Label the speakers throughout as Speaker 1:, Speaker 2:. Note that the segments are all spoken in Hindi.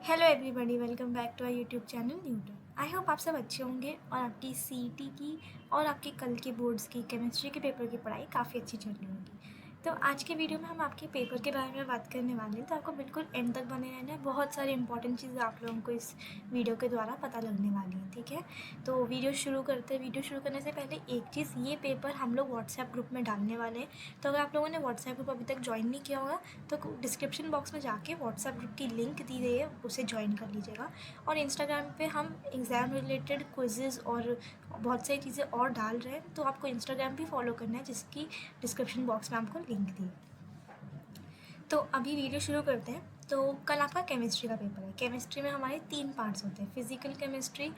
Speaker 1: Hello everybody, welcome back to our YouTube channel Newton. I hope आप सब अच्छे होंगे और आपकी सीईटी की और आपके कल के बोर्ड्स की केमिस्ट्री के पेपर की पढ़ाई काफ़ी अच्छी चल रही होगी। तो आज के वीडियो में हम आपके पेपर के बारे में बात करने वाले हैं, तो आपको बिल्कुल एंड तक बने रहना है। बहुत सारी इंपॉर्टेंट चीज़ें आप लोगों को इस वीडियो के द्वारा पता लगने वाली हैं, ठीक है। तो वीडियो शुरू करते हैं। वीडियो शुरू करने से पहले एक चीज़, ये पेपर हम लोग व्हाट्सएप ग्रुप में डालने वाले हैं। तो अगर आप लोगों ने व्हाट्सएप ग्रुप अभी तक ज्वाइन नहीं किया होगा तो डिस्क्रिप्शन बॉक्स में जाके व्हाट्सएप ग्रुप की लिंक दी गई है, उसे ज्वाइन कर लीजिएगा। और इंस्टाग्राम पे हम एग्ज़ाम रिलेटेड क्विज़ेज़ और बहुत सारी चीज़ें और डाल रहे हैं, तो आपको इंस्टाग्राम भी फॉलो करना है, जिसकी डिस्क्रिप्शन बॉक्स में आपको लिंक दी है। तो अभी वीडियो शुरू करते हैं। तो कल आपका केमिस्ट्री का पेपर है। केमिस्ट्री में हमारे 3 पार्ट्स होते हैं, फिजिकल केमिस्ट्री,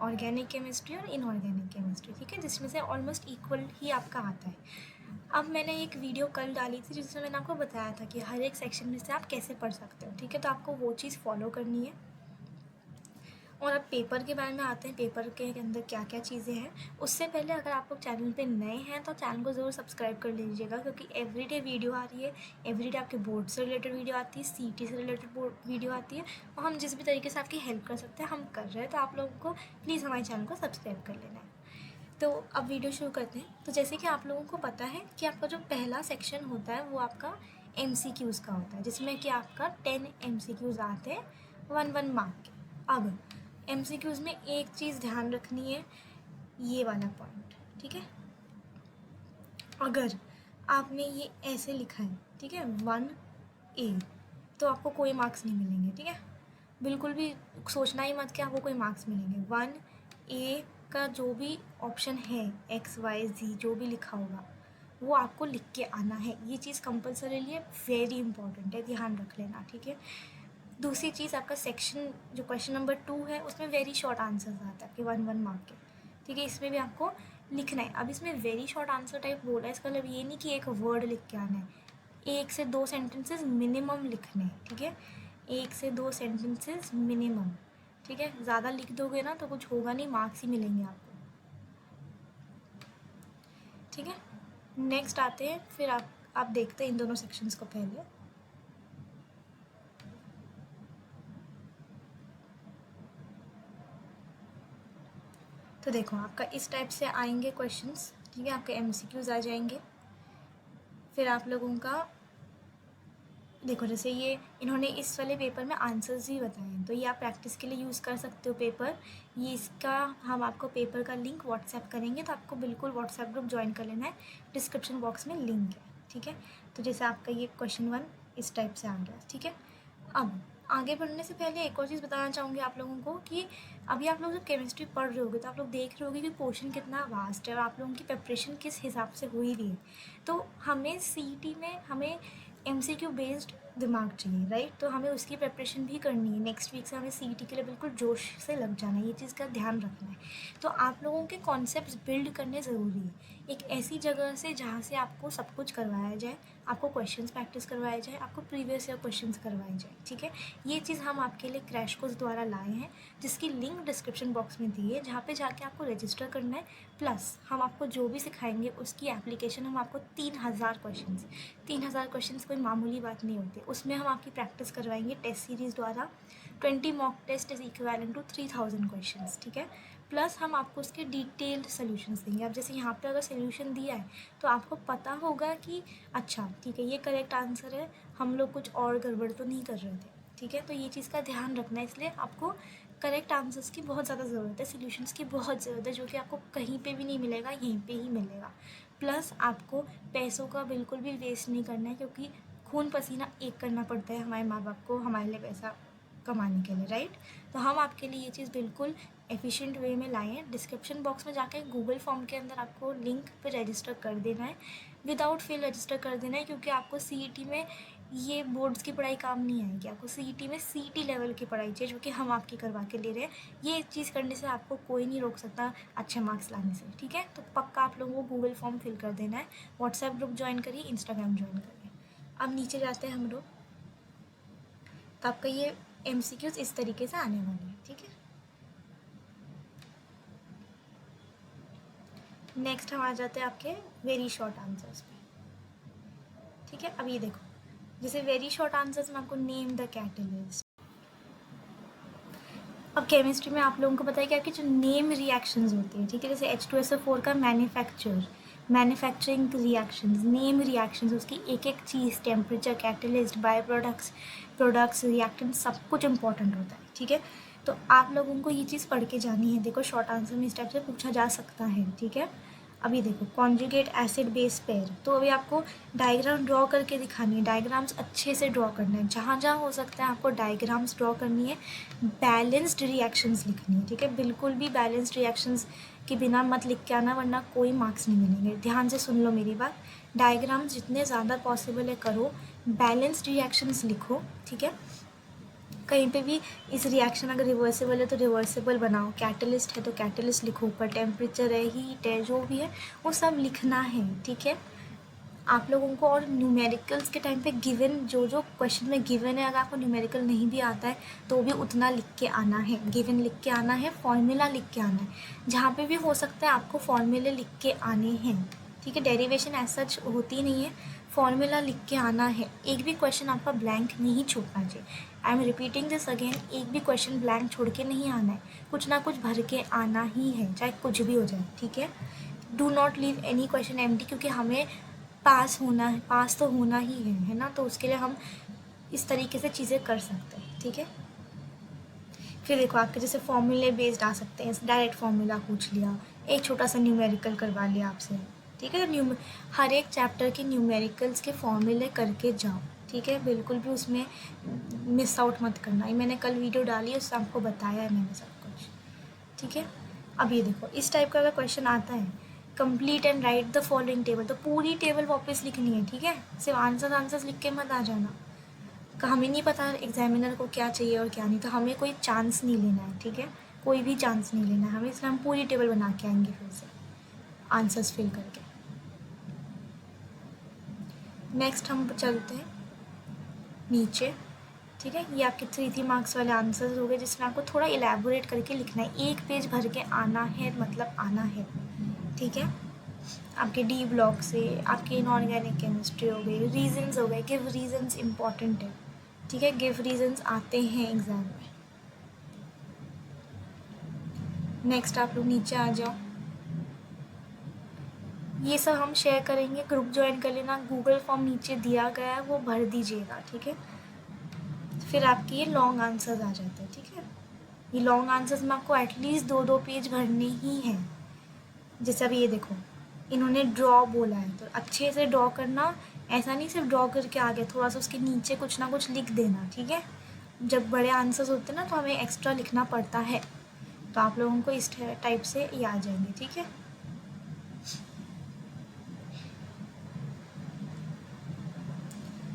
Speaker 1: ऑर्गेनिक केमिस्ट्री और इनऑर्गेनिक केमिस्ट्री, ठीक है, जिसमें से ऑलमोस्ट इक्वल ही आपका आता है। अब मैंने एक वीडियो कल डाली थी जिसमें मैंने आपको बताया था कि हर एक सेक्शन में से आप कैसे पढ़ सकते हो, ठीक है। तो आपको वो चीज़ फॉलो करनी है। और अब पेपर के बारे में आते हैं, पेपर के अंदर क्या क्या चीज़ें हैं। उससे पहले अगर आप लोग चैनल पे नए हैं तो चैनल को ज़रूर सब्सक्राइब कर लीजिएगा, क्योंकि एवरीडे वीडियो आ रही है। एवरीडे आपके बोर्ड से रिलेटेड वीडियो आती है, सीईटी से रिलेटेड वीडियो आती है, और हम जिस भी तरीके से आपकी हेल्प कर सकते हैं हम कर रहे हैं। तो आप लोगों को प्लीज़ हमारे चैनल को सब्सक्राइब कर लेना है। तो अब वीडियो शुरू करते हैं। तो जैसे कि आप लोगों को पता है कि आपका जो पहला सेक्शन होता है वो आपका MCQs का होता है, जिसमें कि आपका 10 MCQs आते हैं 1 मार्क के। अब MCQs में एक चीज़ ध्यान रखनी है, ये वाला पॉइंट, ठीक है। अगर आपने ये ऐसे लिखा है, ठीक है, 1A, तो आपको कोई मार्क्स नहीं मिलेंगे, ठीक है। बिल्कुल भी सोचना ही मत कि आपको कोई मार्क्स मिलेंगे। 1A का जो भी ऑप्शन है, XYZ जो भी लिखा होगा वो आपको लिख के आना है। ये चीज़ कंपल्सरीली है, वेरी इंपॉर्टेंट है, ध्यान रख लेना, ठीक है। दूसरी चीज़, आपका सेक्शन जो क्वेश्चन नंबर 2 है उसमें वेरी शॉर्ट आंसर्स आता है कि 1 मार्क के, ठीक है। इसमें भी आपको लिखना है। अब इसमें वेरी शॉर्ट आंसर टाइप बोला है, इसका मतलब ये नहीं कि एक वर्ड लिख के आना है, 1 से 2 सेंटेंसेस मिनिमम लिखने हैं, ठीक है। 1 से 2 सेंटेंसेस मिनिमम, ठीक है। ज़्यादा लिख दोगे ना तो कुछ होगा नहीं, मार्क्स ही मिलेंगे आपको, ठीक है। नेक्स्ट आते हैं, फिर आप देखते हैं इन दोनों सेक्शंस को पहले। तो देखो, आपका इस टाइप से आएंगे क्वेश्चंस, ठीक है। आपके MCQs आ जाएंगे। फिर आप लोगों का देखो, जैसे ये इन्होंने इस वाले पेपर में आंसर्स भी बताए हैं, तो ये आप प्रैक्टिस के लिए यूज़ कर सकते हो पेपर। ये इसका हम आपको पेपर का लिंक व्हाट्सएप करेंगे, तो आपको बिल्कुल व्हाट्सएप ग्रुप ज्वाइन कर लेना है, डिस्क्रिप्शन बॉक्स में लिंक है, ठीक है। तो जैसे आपका ये क्वेश्चन 1 इस टाइप से आ गया, ठीक है। अब आगे बढ़ने से पहले एक और चीज़ बताना चाहूँगी आप लोगों को कि अभी आप लोग जब केमिस्ट्री पढ़ रहे होगे तो आप लोग देख रहे होगे कि पोर्शन कितना वास्ट है और आप लोगों की प्रिपरेशन किस हिसाब से हुई भी है। तो हमें सीईटी में हमें MCQ बेस्ड दिमाग चाहिए, राइट। तो हमें उसकी प्रिपरेशन भी करनी है। नेक्स्ट वीक से हमें सीईटी के लिए बिल्कुल जोश से लग जाना है, ये चीज़ का ध्यान रखना है। तो आप लोगों के कॉन्सेप्ट्स बिल्ड करने ज़रूरी है, एक ऐसी जगह से जहाँ से आपको सब कुछ करवाया जाए, आपको क्वेश्चंस प्रैक्टिस करवाए जाए, आपको प्रीवियस ईयर क्वेश्चंस करवाए जाए, ठीक है। ये चीज़ हम आपके लिए क्रैश कोर्स द्वारा लाए हैं, जिसकी लिंक डिस्क्रिप्शन बॉक्स में दी है, जहाँ पे जाके आपको रजिस्टर करना है। प्लस हम आपको जो भी सिखाएंगे उसकी एप्लीकेशन हम आपको 3000 क्वेश्चंस कोई मामूली बात नहीं होती, उसमें हम आपकी प्रैक्टिस करवाएंगे टेस्ट सीरीज़ द्वारा। 20 mock test is equivalent to 3000 questions, ठीक है। प्लस हम आपको उसके डिटेल्ड सोल्यूशंस देंगे। अब जैसे यहाँ पे अगर सोल्यूशन दिया है तो आपको पता होगा कि अच्छा ठीक है, ये करेक्ट आंसर है, हम लोग कुछ और गड़बड़ तो नहीं कर रहे थे, ठीक है। तो ये चीज़ का ध्यान रखना है, इसलिए आपको करेक्ट आंसर्स की बहुत ज़्यादा ज़रूरत है, सोल्यूशंस की बहुत ज़रूरत है, जो कि आपको कहीं पे भी नहीं मिलेगा, यहीं पे ही मिलेगा। प्लस आपको पैसों का बिल्कुल भी वेस्ट नहीं करना है, क्योंकि खून पसीना एक करना पड़ता है हमारे माँ बाप को हमारे लिए पैसा कमाने के लिए, राइट। तो हम आपके लिए ये चीज़ बिल्कुल एफिशिएंट वे में लाए हैं। डिस्क्रिप्शन बॉक्स में जाके गूगल फॉर्म के अंदर आपको लिंक पे रजिस्टर कर देना है, विदाउट फेल रजिस्टर कर देना है, क्योंकि आपको सीईटी में ये बोर्ड्स की पढ़ाई काम नहीं आएगी। आपको सीईटी में सीटी लेवल की पढ़ाई चाहिए, जो कि हम आपकी करवा के ले रहे हैं। ये चीज़ करने से आपको कोई नहीं रोक सकता अच्छे मार्क्स लाने से, ठीक है। तो पक्का आप लोगों को गूगल फॉर्म फिल कर देना है, व्हाट्सएप ग्रुप ज्वाइन करिए, इंस्टाग्राम ज्वाइन करिए। अब नीचे जाते हैं हम लोग, तो आपका ये MCQs इस तरीके से आने वाले हैं, ठीक है। नेक्स्ट हम आ जाते हैं आपके वेरी शॉर्ट आंसर्स पे, ठीक है। अब ये देखो, जैसे वेरी शॉर्ट आंसर्स में आपको नेम द कैटलिस्ट, अब केमिस्ट्री में आप लोगों को पता है कि आपकी जो नेम रिएक्शंस होती है, ठीक है, जैसे H2SO4 का मैन्युफैक्चरिंग रिएक्शंस, नेम रिएक्शंस, उसकी एक एक चीज़, temperature, catalyst, byproducts, reactant, सब कुछ इंपॉर्टेंट होता है, ठीक है। तो आप लोगों को ये चीज़ पढ़ के जानी है। देखो शॉर्ट आंसर में इस टाइप से पूछा जा सकता है, ठीक है। अभी देखो कॉन्जुगेट एसिड बेस पेयर, तो अभी आपको डायग्राम ड्रॉ करके दिखानी है, डायग्राम्स अच्छे से ड्रॉ करना है, जहाँ जहाँ हो सकता है आपको डायग्राम्स ड्रॉ करनी है, बैलेंस्ड रिएक्शंस लिखनी है, ठीक है। बिल्कुल भी बैलेंस्ड रिएक्शंस के बिना मत लिख के आना, वरना कोई मार्क्स नहीं मिलेंगे। ध्यान से सुन लो मेरी बात, डायग्राम्स जितने ज़्यादा पॉसिबल है करो, बैलेंस्ड रिएक्शंस लिखो, ठीक है। कहीं पे भी इस रिएक्शन अगर रिवर्सिबल है तो रिवर्सिबल बनाओ, कैटलिस्ट है तो कैटलिस्ट लिखो, ऊपर टेम्परेचर है, हीट है, जो भी है वो सब लिखना है, ठीक है। आप लोगों को और न्यूमेरिकल्स के टाइम पे गिवन जो जो क्वेश्चन में गिवन है, अगर आपको न्यूमेरिकल नहीं भी आता है तो भी उतना लिख के आना है, गिवन लिख के आना है, फॉर्मूला लिख के आना है, जहाँ पे भी हो सकता है आपको फॉर्मूले लिख के आने हैं, ठीक है। डेरिवेशन एज सच होती नहीं है, फॉर्मूला लिख के आना है। एक भी क्वेश्चन आपका ब्लैंक नहीं छूटना चाहिए। I am repeating this again, एक भी क्वेश्चन ब्लैंक छोड़ के नहीं आना है, कुछ ना कुछ भर के आना ही है, चाहे कुछ भी हो जाए, ठीक है। Do not leave any question empty, क्योंकि हमें पास होना है, पास तो होना ही है ना, तो उसके लिए हम इस तरीके से चीज़ें कर सकते हैं, ठीक है। फिर देखो आपके जैसे फॉर्मूले बेस्ड आ सकते हैं, डायरेक्ट फार्मूला पूछ लिया, एक छोटा सा न्यूमेरिकल करवा लिया आपसे, ठीक है। तो हर एक चैप्टर के न्यूमेरिकल्स के फॉर्मूले करके जाओ, ठीक है। बिल्कुल भी उसमें मिस आउट मत करना, ये मैंने कल वीडियो डाली है, उससे आपको बताया है मैंने सब कुछ, ठीक है। अब ये देखो इस टाइप का अगर क्वेश्चन आता है, complete and right the following table, तो पूरी टेबल वापस लिखनी है, ठीक है। सिर्फ आंसर्स लिख के मत आ जाना, हमें नहीं पता एग्जामिनर को क्या चाहिए और क्या नहीं, तो हमें कोई चांस नहीं लेना है, ठीक है। कोई भी चांस नहीं लेना है हमें, इसलिए हम पूरी टेबल बना के आएंगे फिर से आंसर्स फिल करके। नेक्स्ट हम चलते हैं नीचे, ठीक है। ये आपके 3 मार्क्स वाले आंसर्स हो गए, जिसमें आपको थोड़ा इलेबोरेट करके लिखना है, एक पेज भर के आना है, मतलब आना है, ठीक है। आपके डी ब्लॉक से आपके इनऑर्गेनिक केमिस्ट्री हो गई, रीजंस हो गए, गिव रीजंस इम्पॉर्टेंट है, ठीक है। गिव रीजंस आते हैं एग्जाम में। नेक्स्ट आप लोग नीचे आ जाओ, ये सब हम शेयर करेंगे, ग्रुप ज्वाइन कर लेना, गूगल फॉर्म नीचे दिया गया है वो भर दीजिएगा, ठीक है। फिर आपके ये लॉन्ग आंसर्स आ जाते हैं, ठीक है। ये लॉन्ग आंसर्स में आपको एटलीस्ट 2 पेज भरने ही हैं। जैसे अभी ये देखो इन्होंने ड्रॉ बोला है, तो अच्छे से ड्रॉ करना, ऐसा नहीं सिर्फ ड्रॉ करके आ गया, थोड़ा सा उसके नीचे कुछ ना कुछ लिख देना, ठीक है। जब बड़े आंसर्स होते हैं ना तो हमें एक्स्ट्रा लिखना पड़ता है, तो आप लोगों को इस टाइप से ये आ जाएंगे, ठीक है।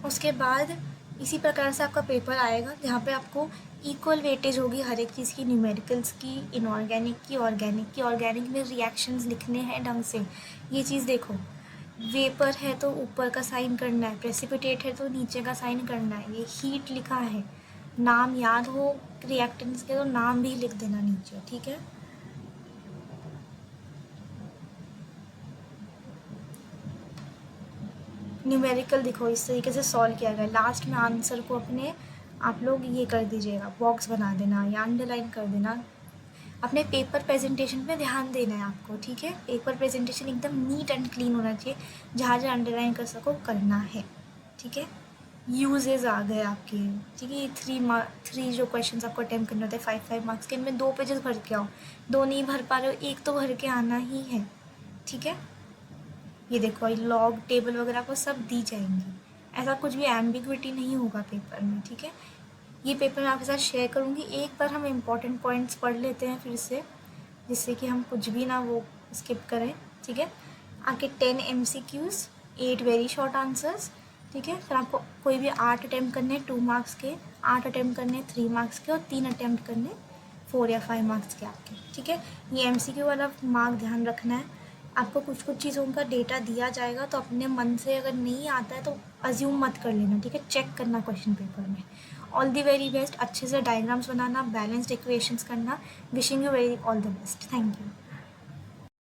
Speaker 1: उसके बाद इसी प्रकार से आपका पेपर आएगा, जहाँ पे आपको इक्वल वेटेज होगी हर एक चीज़ की, न्यूमेरिकल्स की, इनऑर्गेनिक की, ऑर्गेनिक में रिएक्शंस लिखने हैं ढंग से। ये चीज़ देखो, वेपर है तो ऊपर का साइन करना है, प्रेसिपिटेट है तो नीचे का साइन करना है, ये हीट लिखा है, नाम याद हो रिएक्टेंट्स के तो नाम भी लिख देना नीचे, ठीक है। न्यूमेरिकल देखो इस तरीके से सॉल्व किया गया, लास्ट में आंसर को अपने आप लोग ये कर दीजिएगा, बॉक्स बना देना या अंडरलाइन कर देना। अपने पेपर प्रेजेंटेशन पे ध्यान देना है आपको, ठीक है। पेपर प्रेजेंटेशन एकदम नीट एंड क्लीन होना चाहिए, जहाँ जहाँ अंडरलाइन कर सको करना है, ठीक है। यूजेज आ गए आपके, ठीक है। 3 जो क्वेश्चन आपको अटेम्प्ट करने होते हैं 5 मार्क्स के, इनमें 2 पेजेस भर के आओ, 2 नहीं भर पा रहे हो, 1 तो भर के आना ही है, ठीक है। ये देखो ये लॉग टेबल वगैरह को सब दी जाएंगी, ऐसा कुछ भी एम्बिग्विटी नहीं होगा पेपर में, ठीक है। ये पेपर मैं आपके साथ शेयर करूँगी, एक बार हम इम्पॉर्टेंट पॉइंट्स पढ़ लेते हैं फिर से, जिससे कि हम कुछ भी ना वो स्किप करें, ठीक है। आपके 10 MCQs, 8 वेरी शॉर्ट आंसर्स, ठीक है। फिर आपको कोई भी 8 अटैम्प्ट करने 2 मार्क्स के, 8 अटैम्प्ट करने 3 मार्क्स के, और 3 अटैम्प्ट करने 4 या 5 मार्क्स के आपके, ठीक है। ये MCQ वाला मार्क ध्यान रखना है। आपको कुछ चीज़ों का डेटा दिया जाएगा, तो अपने मन से अगर नहीं आता है तो अज्यूम मत कर लेना, ठीक है। चेक करना क्वेश्चन पेपर में। ऑल दी वेरी बेस्ट, अच्छे से डायग्राम्स बनाना, बैलेंस्ड इक्वेशंस करना। Wishing you very all the best, thank you.